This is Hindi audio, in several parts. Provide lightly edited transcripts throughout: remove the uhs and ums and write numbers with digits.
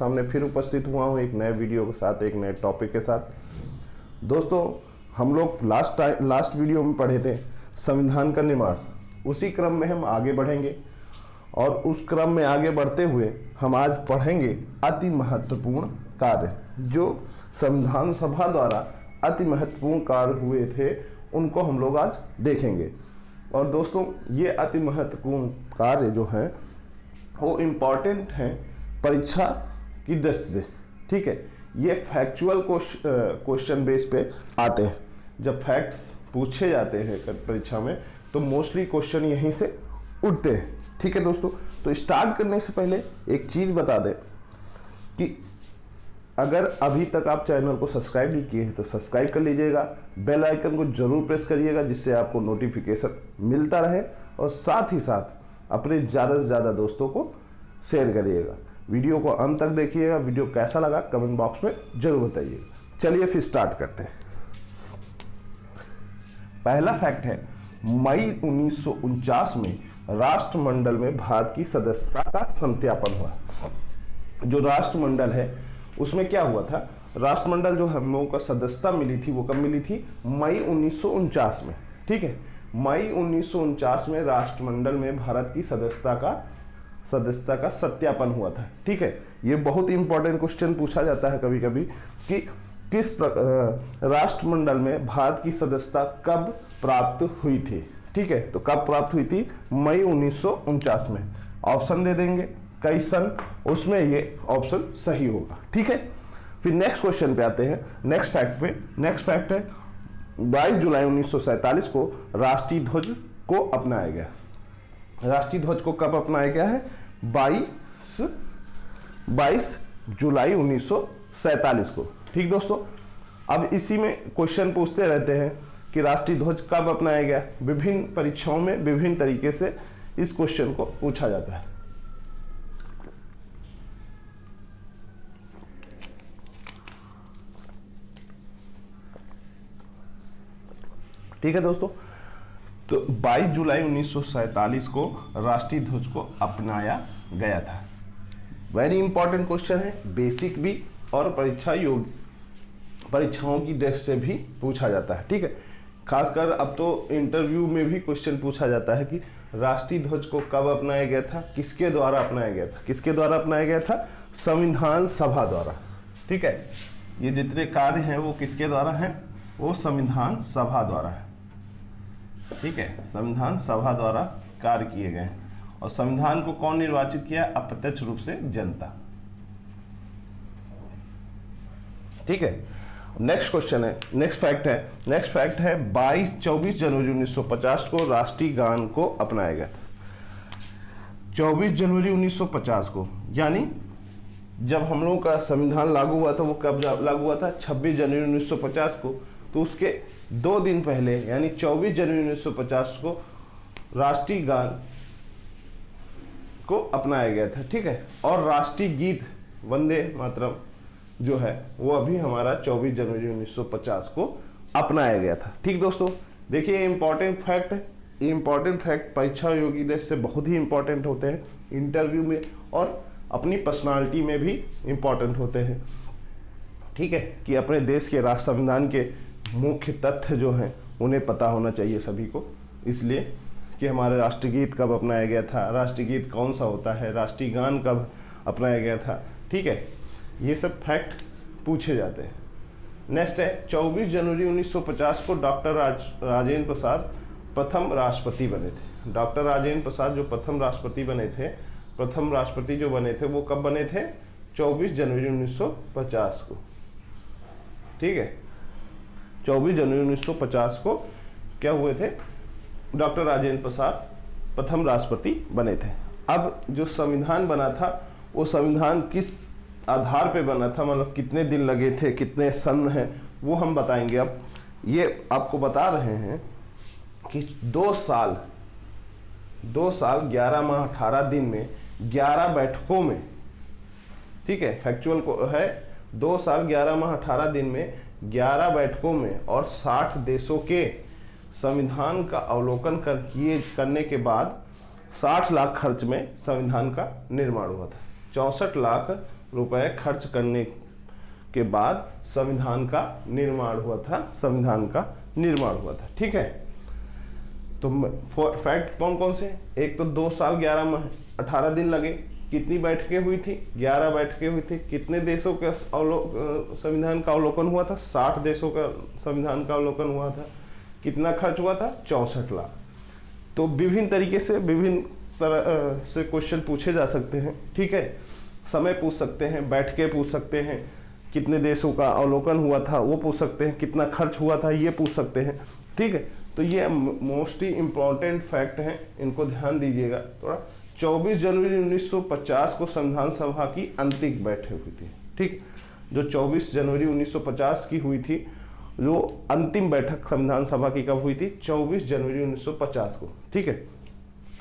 सामने फिर उपस्थित हुआ हूँ एक नए वीडियो के साथ, एक नए टॉपिक के साथ। दोस्तों, हम लोग लास्ट वीडियो में पढ़े थे संविधान का निर्माण। उसी क्रम में हम आगे बढ़ेंगे और उस क्रम में आगे बढ़ते हुए हम आज पढ़ेंगे अति महत्वपूर्ण कार्य जो संविधान सभा द्वारा अति महत्वपूर्ण कार्य हुए थे, उनको हम लोग आज देखेंगे। और दोस्तों, ये अति महत्वपूर्ण कार्य जो है वो इम्पॉर्टेंट हैं परीक्षा की दृष्टि से। ठीक है, ये फैक्चुअल क्वेश्चन बेस पे आते हैं। जब फैक्ट्स पूछे जाते हैं परीक्षा में तो मोस्टली क्वेश्चन यहीं से उठते हैं। ठीक है दोस्तों, तो स्टार्ट करने से पहले एक चीज़ बता दें कि अगर अभी तक आप चैनल को सब्सक्राइब नहीं किए हैं तो सब्सक्राइब कर लीजिएगा, बेल आइकन को जरूर प्रेस करिएगा जिससे आपको नोटिफिकेशन मिलता रहे, और साथ ही साथ अपने ज़्यादा से ज़्यादा दोस्तों को शेयर करिएगा। वीडियो को अंत तक देखिएगा। वीडियो कैसा लगा कमेंट बॉक्स में जरूर बताइएगा। चलिए फिर स्टार्ट करते हैं। पहला फैक्ट है, मई 1949 में राष्ट्रमंडल में भारत की सदस्यता का सत्यापन हुआ। जो राष्ट्रमंडल है उसमें क्या हुआ था, राष्ट्रमंडल जो हम लोगों का सदस्यता मिली थी वो कब मिली थी, मई 1949 में। ठीक है, मई 1949 में राष्ट्रमंडल में भारत की सदस्यता का सत्यापन हुआ था। ठीक है, ये बहुत इंपॉर्टेंट क्वेश्चन पूछा जाता है कभी कभी कि किस राष्ट्रमंडल में भारत की सदस्यता कब प्राप्त हुई थी। ठीक है, तो कब प्राप्त हुई थी, मई 1949 में। ऑप्शन दे देंगे कई सन, उसमें ये ऑप्शन सही होगा। ठीक है, फिर नेक्स्ट क्वेश्चन पे आते हैं, नेक्स्ट फैक्ट पे। नेक्स्ट फैक्ट है 22 जुलाई 1947 को राष्ट्रीय ध्वज को अपनाया गया। राष्ट्रीय ध्वज को कब अपनाया गया है, 22 जुलाई 1947 को। ठीक दोस्तों, अब इसी में क्वेश्चन पूछते रहते हैं कि राष्ट्रीय ध्वज कब अपनाया गया। विभिन्न परीक्षाओं में विभिन्न तरीके से इस क्वेश्चन को पूछा जाता है। ठीक है दोस्तों, तो 22 जुलाई 1947 को राष्ट्रीय ध्वज को अपनाया गया था। वेरी इंपॉर्टेंट क्वेश्चन है, बेसिक भी और परीक्षाओं की दृष्टि से भी पूछा जाता है। ठीक है, खासकर अब तो इंटरव्यू में भी क्वेश्चन पूछा जाता है कि राष्ट्रीय ध्वज को कब अपनाया गया था, किसके द्वारा अपनाया गया था। किसके द्वारा अपनाया गया था, संविधान सभा द्वारा। ठीक है, ये जितने कार्य हैं वो किसके द्वारा हैं, वो संविधान सभा द्वारा है। ठीक है, संविधान सभा द्वारा कार्य किए गए हैं। और संविधान को कौन निर्वाचित किया, अप्रत्यक्ष रूप से जनता। ठीक है, नेक्स्ट क्वेश्चन है, नेक्स्ट फैक्ट है 24 जनवरी 1950 को राष्ट्रीय गान को अपनाया गया था। 24 जनवरी 1950 को, यानी जब हम लोगों का संविधान लागू हुआ था वो कब लागू हुआ था, 26 जनवरी 1950 को। तो उसके 2 दिन पहले यानी 24 जनवरी 1950 को राष्ट्रीय गान को अपनाया गया था। ठीक है, और राष्ट्रीय गीत वंदे मातरम जो है वो अभी हमारा 24 जनवरी 1950 को अपनाया गया था। ठीक दोस्तों, देखिए इंपॉर्टेंट फैक्ट है। इंपॉर्टेंट फैक्ट परीक्षा योग्य दृष्टि से बहुत ही इंपॉर्टेंट होते हैं, इंटरव्यू में और अपनी पर्सनालिटी में भी इंपॉर्टेंट होते हैं। ठीक है, कि अपने देश के राष्ट्र संविधान के मुख्य तथ्य जो हैं उन्हें पता होना चाहिए सभी को। इसलिए कि हमारे राष्ट्रगीत कब अपनाया गया था, राष्ट्रगीत कौन सा होता है, राष्ट्रीय गान कब अपनाया गया था। ठीक है, ये सब फैक्ट पूछे जाते हैं। नेक्स्ट है 24 जनवरी 1950 को डॉक्टर राजेंद्र प्रसाद प्रथम राष्ट्रपति बने थे। डॉक्टर राजेंद्र प्रसाद जो प्रथम राष्ट्रपति बने थे, प्रथम राष्ट्रपति जो बने थे वो कब बने थे, 24 जनवरी 1950 को। ठीक है, 24 जनवरी 1950 को क्या हुए थे, डॉक्टर राजेंद्र प्रसाद प्रथम राष्ट्रपति बने थे। अब जो संविधान बना था वो संविधान किस आधार पे बना था, मतलब कितने दिन लगे थे, कितने सन हैं, वो हम बताएंगे। अब ये आपको बता रहे हैं कि 2 साल 11 माह 18 दिन में 11 बैठकों में, ठीक है, फैक्चुअल को है 2 साल 11 माह 18 दिन में 11 बैठकों में और 60 देशों के संविधान का अवलोकन करने के बाद 60 लाख खर्च में संविधान का निर्माण हुआ था। 64 लाख रुपए खर्च करने के बाद संविधान का निर्माण हुआ था, संविधान का निर्माण हुआ था। ठीक है, तो फैक्ट कौन कौन से? एक तो 2 साल 11 माह 18 दिन लगे। कितनी बैठकें हुई थी? 11 बैठकें हुई थी। कितने देशों के संविधान का अवलोकन हुआ था? 60 देशों का संविधान का अवलोकन हुआ था। कितना खर्च हुआ था? 64 लाख। तो विभिन्न तरीके से विभिन्न तरह से क्वेश्चन पूछे जा सकते हैं। ठीक है, समय पूछ सकते हैं, बैठकें पूछ सकते हैं, कितने देशों का अवलोकन हुआ था वो पूछ सकते हैं, कितना खर्च हुआ था ये पूछ सकते हैं। ठीक है, तो ये मोस्टली इम्पोर्टेंट फैक्ट हैं, इनको ध्यान दीजिएगा थोड़ा। 24 जनवरी 1950 को संविधान सभा की अंतिम बैठक हुई थी। ठीक, जो 24 जनवरी 1950 की हुई थी, जो अंतिम बैठक संविधान सभा की कब हुई थी? 24 जनवरी 1950 को। ठीक है,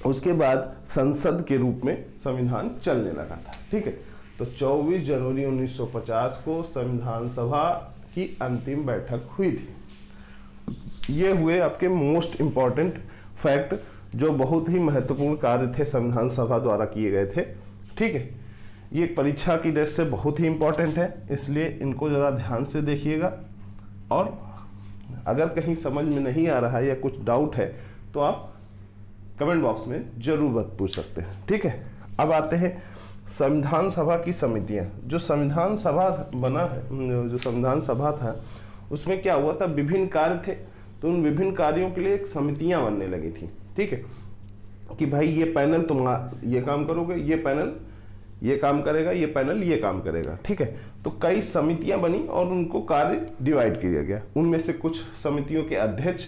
उसके बाद संसद के रूप में संविधान चलने लगा था। ठीक है, तो 24 जनवरी 1950 को संविधान सभा की अंतिम बैठक हुई थी। ये हुए आपके मोस्ट इम्पॉर्टेंट फैक्ट, जो बहुत ही महत्वपूर्ण कार्य थे संविधान सभा द्वारा किए गए थे। ठीक है, ये परीक्षा की दृष्टि से बहुत ही इम्पॉर्टेंट है, इसलिए इनको ज़रा ध्यान से देखिएगा। और अगर कहीं समझ में नहीं आ रहा है या कुछ डाउट है तो आप कमेंट बॉक्स में जरूर मत पूछ सकते हैं। ठीक है, अब आते हैं संविधान सभा की समितियां। जो संविधान सभा बना है, जो संविधान सभा था, उसमें क्या हुआ था? विभिन्न कार्य थे, तो उन विभिन्न कार्यों के लिए एक समितियां बनने लगी थी। ठीक है, कि भाई ये पैनल तुम ये काम करोगे, ये पैनल ये काम करेगा, ये पैनल ये काम करेगा। ठीक है, तो कई समितियां बनी और उनको कार्य डिवाइड किया गया। उनमें से कुछ समितियों के अध्यक्ष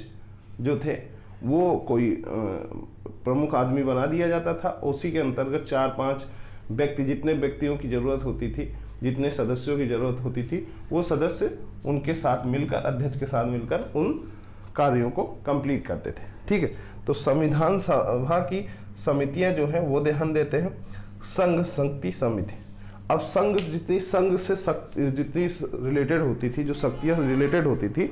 जो थे वो कोई प्रमुख आदमी बना दिया जाता था। उसी के अंतर्गत 4-5 व्यक्ति, जितने व्यक्तियों की जरूरत होती थी, जितने सदस्यों की जरूरत होती थी, वो सदस्य उनके साथ मिलकर, अध्यक्ष के साथ मिलकर उन कार्यों को कंप्लीट करते थे। ठीक है, तो संविधान सभा की समितियां जो हैं वो ध्यान देते हैं संघ शक्ति समिति। अब संघ जितनी संघ से जितनी रिलेटेड होती थी, जो शक्तियां रिलेटेड होती थी,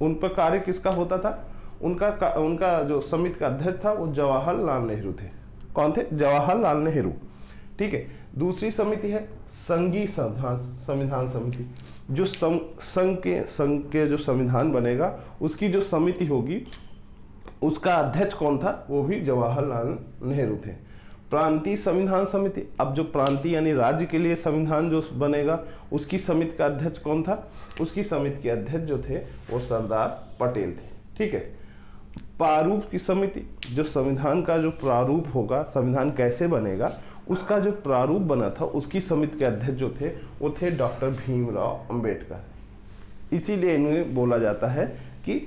उन पर कार्य किसका होता था? उनका जो समिति का अध्यक्ष था वो जवाहरलाल नेहरू थे। कौन थे? जवाहरलाल नेहरू। ठीक है, दूसरी समिति है संघीय संविधान समिति। जो संघ के जो संविधान बनेगा उसकी जो समिति होगी, उसका अध्यक्ष कौन था? वो भी जवाहरलाल नेहरू थे। प्रांतीय संविधान समिति, अब जो प्रांतीय यानी राज्य के लिए संविधान जो बनेगा, उसकी समिति का अध्यक्ष कौन था? उसकी समिति के अध्यक्ष जो थे वो सरदार पटेल थे। ठीक है, प्रारूप की समिति, जो संविधान का जो प्रारूप होगा, संविधान कैसे बनेगा, उसका जो प्रारूप बना था, उसकी समिति के अध्यक्ष जो थे वो थे डॉक्टर भीमराव अंबेडकर। इसीलिए इन्हें बोला जाता है कि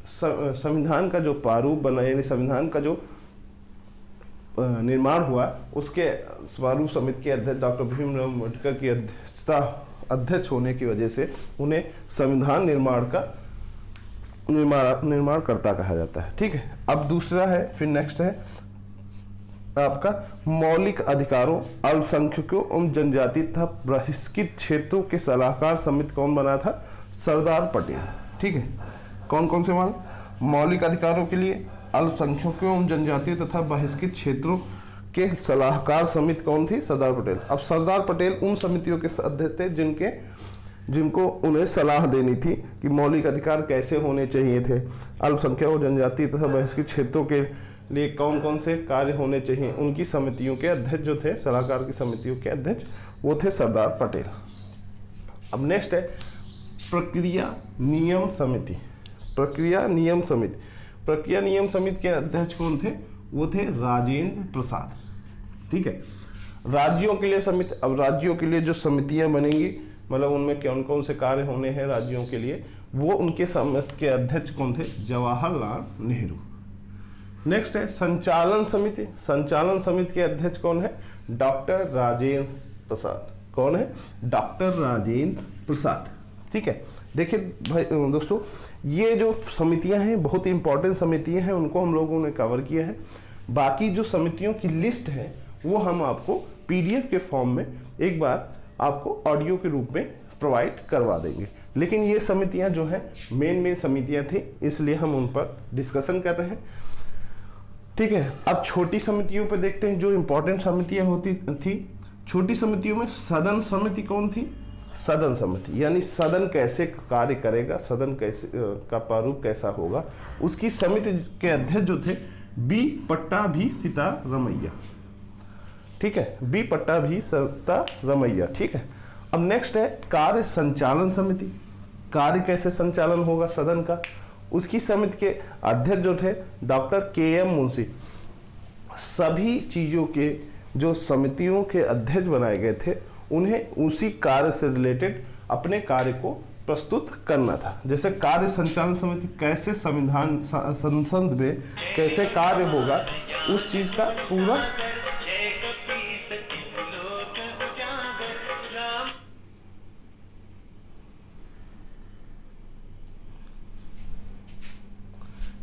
संविधान का जो प्रारूप बना, यानी संविधान का जो निर्माण हुआ, उसके प्रारूप समिति के अध्यक्ष डॉक्टर भीमराव अंबेडकर की अध्यक्ष होने की वजह से उन्हें संविधान निर्माणकर्ता कहा जाता है। ठीक है, अब दूसरा है, फिर नेक्स्ट है आपका मौलिक अधिकारों, अल्पसंख्यकों एवं जनजाति तथा बहिष्कृत क्षेत्रों के सलाहकार समिति कौन बना था? सरदार पटेल। ठीक है, कौन कौन से मान? मौलिक अधिकारों के लिए, अल्पसंख्यकों एवं जनजाति तथा बहिष्कृत क्षेत्रों के सलाहकार समिति कौन थी? सरदार पटेल। अब सरदार पटेल उन समितियों के अध्यक्ष थे जिनको उन्हें सलाह देनी थी कि मौलिक अधिकार कैसे होने चाहिए थे, अल्पसंख्यक और जनजाति तथा बहिष्कृत क्षेत्रों के लिए कौन कौन से कार्य होने चाहिए। उनकी समितियों के अध्यक्ष जो थे, सलाहकार की समितियों के अध्यक्ष, वो थे सरदार पटेल। अब नेक्स्ट है प्रक्रिया नियम समिति। प्रक्रिया नियम समिति, प्रक्रिया नियम समिति के अध्यक्ष कौन थे? वो थे राजेंद्र प्रसाद। ठीक है, राज्यों के लिए समिति, अब राज्यों के लिए जो समितियां बनेंगी, मतलब उनमें कौन कौन से कार्य होने हैं राज्यों के लिए, वो उनके समिति के अध्यक्ष कौन थे? जवाहरलाल नेहरू। नेक्स्ट है संचालन समिति। संचालन समिति के अध्यक्ष कौन है? डॉक्टर राजेंद्र प्रसाद। कौन है? डॉक्टर राजेंद्र प्रसाद। ठीक है, देखिए भाई दोस्तों, ये जो समितियां हैं बहुत ही इंपॉर्टेंट समितियां हैं, उनको हम लोगों ने कवर किया है। बाकी जो समितियों की लिस्ट है वो हम आपको पीडीएफ के फॉर्म में एक बार आपको ऑडियो के रूप में प्रोवाइड करवा देंगे। लेकिन ये समितियां जो है मेन समितियां थी, इसलिए हम उन पर डिस्कशन कर रहे हैं। ठीक है, अब छोटी समितियों पर देखते हैं। जो इंपॉर्टेंट समितियां होती थी छोटी समितियों में सदन समिति कौन थी? सदन समिति, यानी सदन कैसे कार्य करेगा, सदन कैसे का प्रारूप कैसा होगा, उसकी समिति के अध्यक्ष जो थे बी पट्टाभी सीतारमैया। ठीक है, बी पट्टाभी सीतारमैया। ठीक है, अब नेक्स्ट है कार्य संचालन समिति। कार्य कैसे संचालन होगा सदन का, उसकी समिति के अध्यक्ष जो थे डॉक्टर के.एम. मुंशी। सभी चीजों के जो समितियों के अध्यक्ष बनाए गए थे उन्हें उसी कार्य से रिलेटेड अपने कार्य को प्रस्तुत करना था। जैसे कार्य संचालन समिति कैसे संविधान संसद में कैसे कार्य होगा, उस चीज का पूरा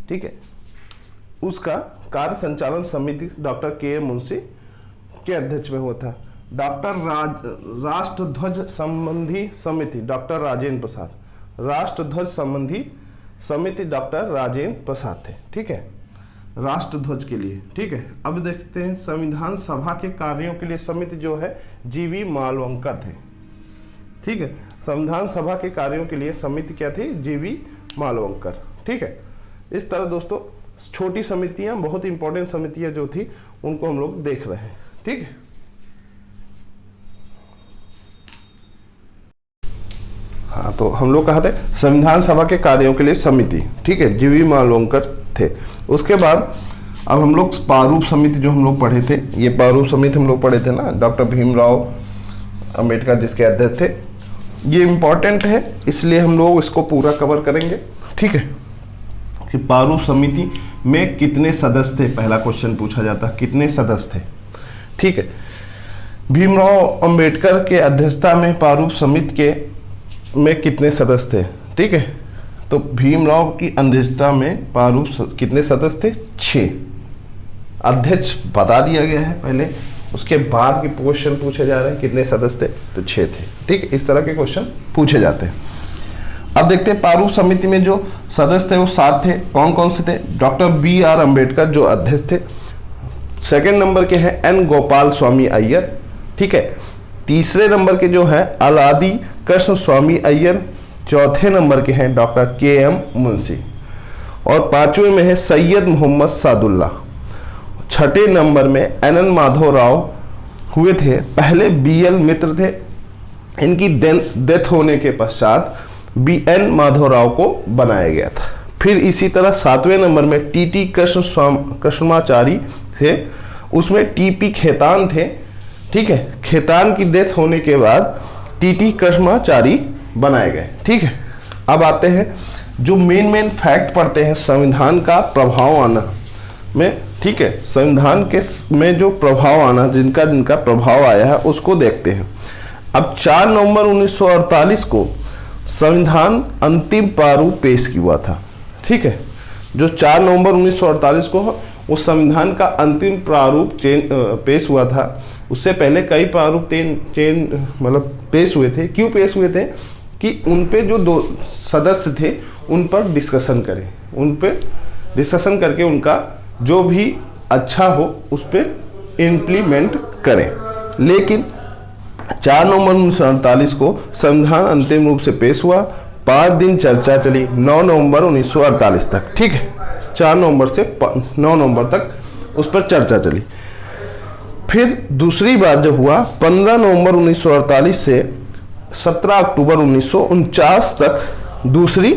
ठीक है, उसका कार्य संचालन समिति डॉक्टर के.एम. मुंशी के अध्यक्ष में हुआ था। डॉक्टर राष्ट्रध्वज संबंधी समिति डॉक्टर राजेंद्र प्रसाद। राष्ट्रध्वज संबंधी समिति डॉक्टर राजेंद्र प्रसाद थे। ठीक है, राष्ट्रध्वज के लिए। ठीक है, अब देखते हैं संविधान सभा के कार्यों के लिए समिति जो है जी.वी. मालवंकर थे। ठीक है, संविधान सभा के कार्यों के लिए समिति क्या थी? जी.वी. मालवंकर। ठीक है, इस तरह दोस्तों छोटी समितियां, बहुत इंपॉर्टेंट समितियां जो थी उनको हम लोग देख रहे हैं। ठीक है, हाँ, तो हम लोग कहा थे संविधान सभा के कार्यों के लिए समिति। ठीक है, जी.वी. मालवंकर थे। उसके बाद अब हम लोग प्रारूप समिति जो हम लोग पढ़े थे, ये प्रारूप समिति हम लोग पढ़े थे ना, डॉक्टर भीमराव अंबेडकर जिसके अध्यक्ष थे। ये इंपॉर्टेंट है इसलिए हम लोग इसको पूरा कवर करेंगे। ठीक है, कि प्रारूप समिति में कितने सदस्य थे, पहला क्वेश्चन पूछा जाता, कितने सदस्य थे। ठीक है, भीमराव अंबेडकर के अध्यक्षता में प्रारूप समिति के में कितने सदस्य थे? ठीक है, तो भीमराव की अध्यक्षता में प्रारूप कितने सदस्य थे? 6। अध्यक्ष बता दिया गया है पहले, उसके बाद के क्वेश्चन पूछे जा रहे हैं कितने सदस्य थे, तो 6 थे। ठीक है, इस तरह के क्वेश्चन पूछे जाते हैं। अब देखते हैं प्रारूप समिति में जो सदस्य थे वो 7 थे। कौन कौन से थे? Doctor B R. अंबेडकर जो अध्यक्ष थे। सेकंड नंबर के हैं एन. गोपाल स्वामी अय्यर। ठीक है, तीसरे नंबर के जो है अलादी कृष्ण स्वामी अय्यर। चौथे नंबर के हैं डॉक्टर के.एम. मुंशी और पांचवें में है सैयद मोहम्मद सादुल्ला। छठे नंबर में एन. माधव राव हुए थे। पहले बी.एल. मित्र थे, इनकी डेथ होने के पश्चात बी.एन. माधव राव को बनाया गया था। फिर इसी तरह 7वें नंबर में टी.टी. कृष्णमाचारी थे, उसमें टी.पी. खेतान थे। ठीक है, खेतान की डेथ होने के बाद टी.टी. कृष्णमाचारी बनाए गए। ठीक है, अब आते हैं जो मेन फैक्ट पढ़ते हैं संविधान का प्रभाव आना में। ठीक है, संविधान के में जो प्रभाव आना, जिनका प्रभाव आया है उसको देखते हैं। अब 4 नवंबर 1948 को संविधान अंतिम प्रारूप पेश हुआ था। ठीक है, जो 4 नवंबर 1948 को वो संविधान का अंतिम प्रारूप पेश हुआ था। उससे पहले कई प्रारूप मतलब पेश हुए थे। क्यों पेश हुए थे? कि उन पे जो 2 सदस्य थे उन पर डिस्कशन करें, उन पे डिस्कशन करके उनका जो भी अच्छा हो उस पर इम्प्लीमेंट करें। लेकिन 4 नवंबर 1948 को संविधान अंतिम रूप से पेश हुआ। 5 दिन चर्चा चली 9 नवंबर 1948 तक। ठीक है, 4 नवंबर से 9 नवंबर तक उस पर चर्चा चली। फिर दूसरी बार जब हुआ 15 नवंबर 1948 से 17 अक्टूबर 1949 तक दूसरी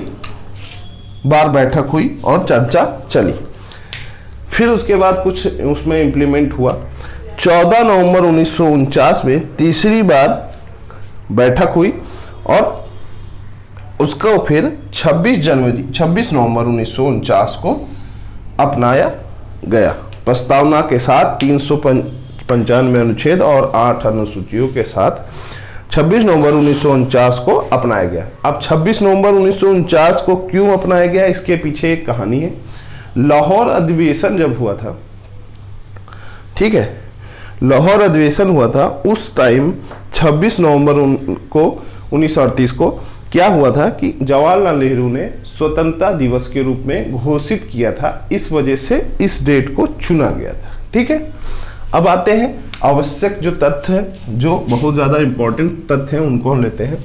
बार बैठक हुई और चर्चा चली। फिर उसके बाद कुछ उसमें इम्प्लीमेंट हुआ। 14 नवंबर 1949 में तीसरी बार बैठक हुई और उसको फिर 26 नवंबर 1949 को अपनाया गया। प्रस्तावना के साथ 395 अनुच्छेद और 8 अनुसूचियों के साथ 26 नवंबर 1949 को अपनाया गया। अब 26 नवंबर 1949 को क्यों अपनाया गया, इसके पीछे एक कहानी है। लाहौर अधिवेशन जब हुआ था, ठीक है, लाहौर अधिवेशन हुआ था, उस टाइम 26 नवंबर को 1938 को क्या हुआ था कि जवाहरलाल नेहरू ने स्वतंत्रता दिवस के रूप में घोषित किया था। इस वजह से इस डेट को चुना गया था। ठीक है, अब आते हैं आवश्यक जो तथ्य है, जो बहुत ज़्यादा इंपॉर्टेंट तथ्य हैं, उनको हम लेते हैं।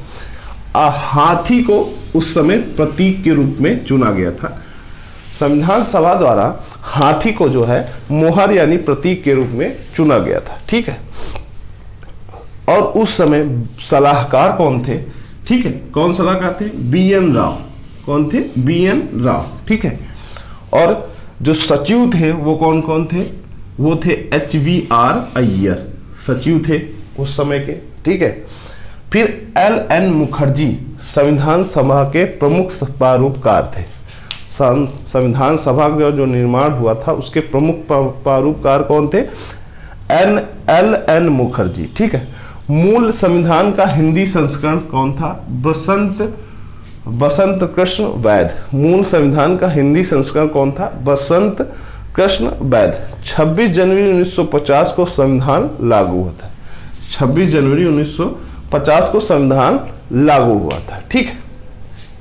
हाथी को उस समय प्रतीक के रूप में चुना गया था। संविधान सभा द्वारा हाथी को जो है मोहर यानी प्रतीक के रूप में चुना गया था, ठीक है। और उस समय सलाहकार कौन थे, ठीक है, कौन सलाहकार थे? BN राव। कौन थे? BN राव, ठीक है। और जो सचिव थे वो कौन कौन थे? वो थे HVR अय्यर, सचिव थे उस समय के, ठीक है। फिर LN मुखर्जी संविधान सभा के प्रमुख प्रारूपकार थे। संविधान सभा का जो निर्माण हुआ था उसके प्रमुख प्रारूपकार कौन थे? LN मुखर्जी, ठीक है। मूल संविधान का हिंदी संस्करण कौन था? बसंत कृष्ण वैद। मूल संविधान का हिंदी संस्करण कौन था? बसंत कृष्ण वैद। 26 जनवरी 1950 को संविधान लागू हुआ था। 26 जनवरी 1950 को संविधान लागू हुआ था, ठीक है।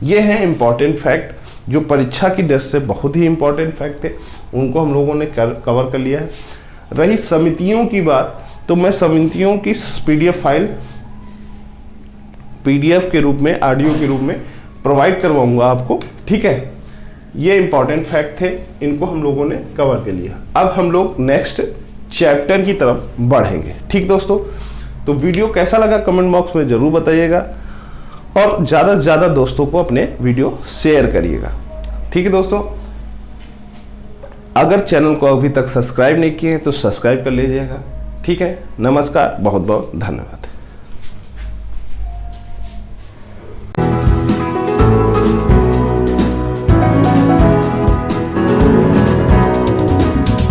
ये है इंपॉर्टेंट फैक्ट जो परीक्षा की दृष्टि से बहुत ही इंपॉर्टेंट फैक्ट थे, उनको हम लोगों ने कवर कर लिया है। रही समितियों की बात, तो मैं समितियों की PDF फाइल PDF के रूप में, ऑडियो के रूप में प्रोवाइड करवाऊंगा आपको, ठीक है। ये इंपॉर्टेंट फैक्ट थे, इनको हम लोगों ने कवर कर लिया। अब हम लोग नेक्स्ट चैप्टर की तरफ बढ़ेंगे, ठीक दोस्तों। तो वीडियो कैसा लगा कमेंट बॉक्स में जरूर बताइएगा, और ज़्यादा से ज़्यादा दोस्तों को अपने वीडियो शेयर करिएगा, ठीक है दोस्तों। अगर चैनल को अभी तक सब्सक्राइब नहीं किए हैं तो सब्सक्राइब कर लीजिएगा, ठीक है। नमस्कार, बहुत बहुत धन्यवाद।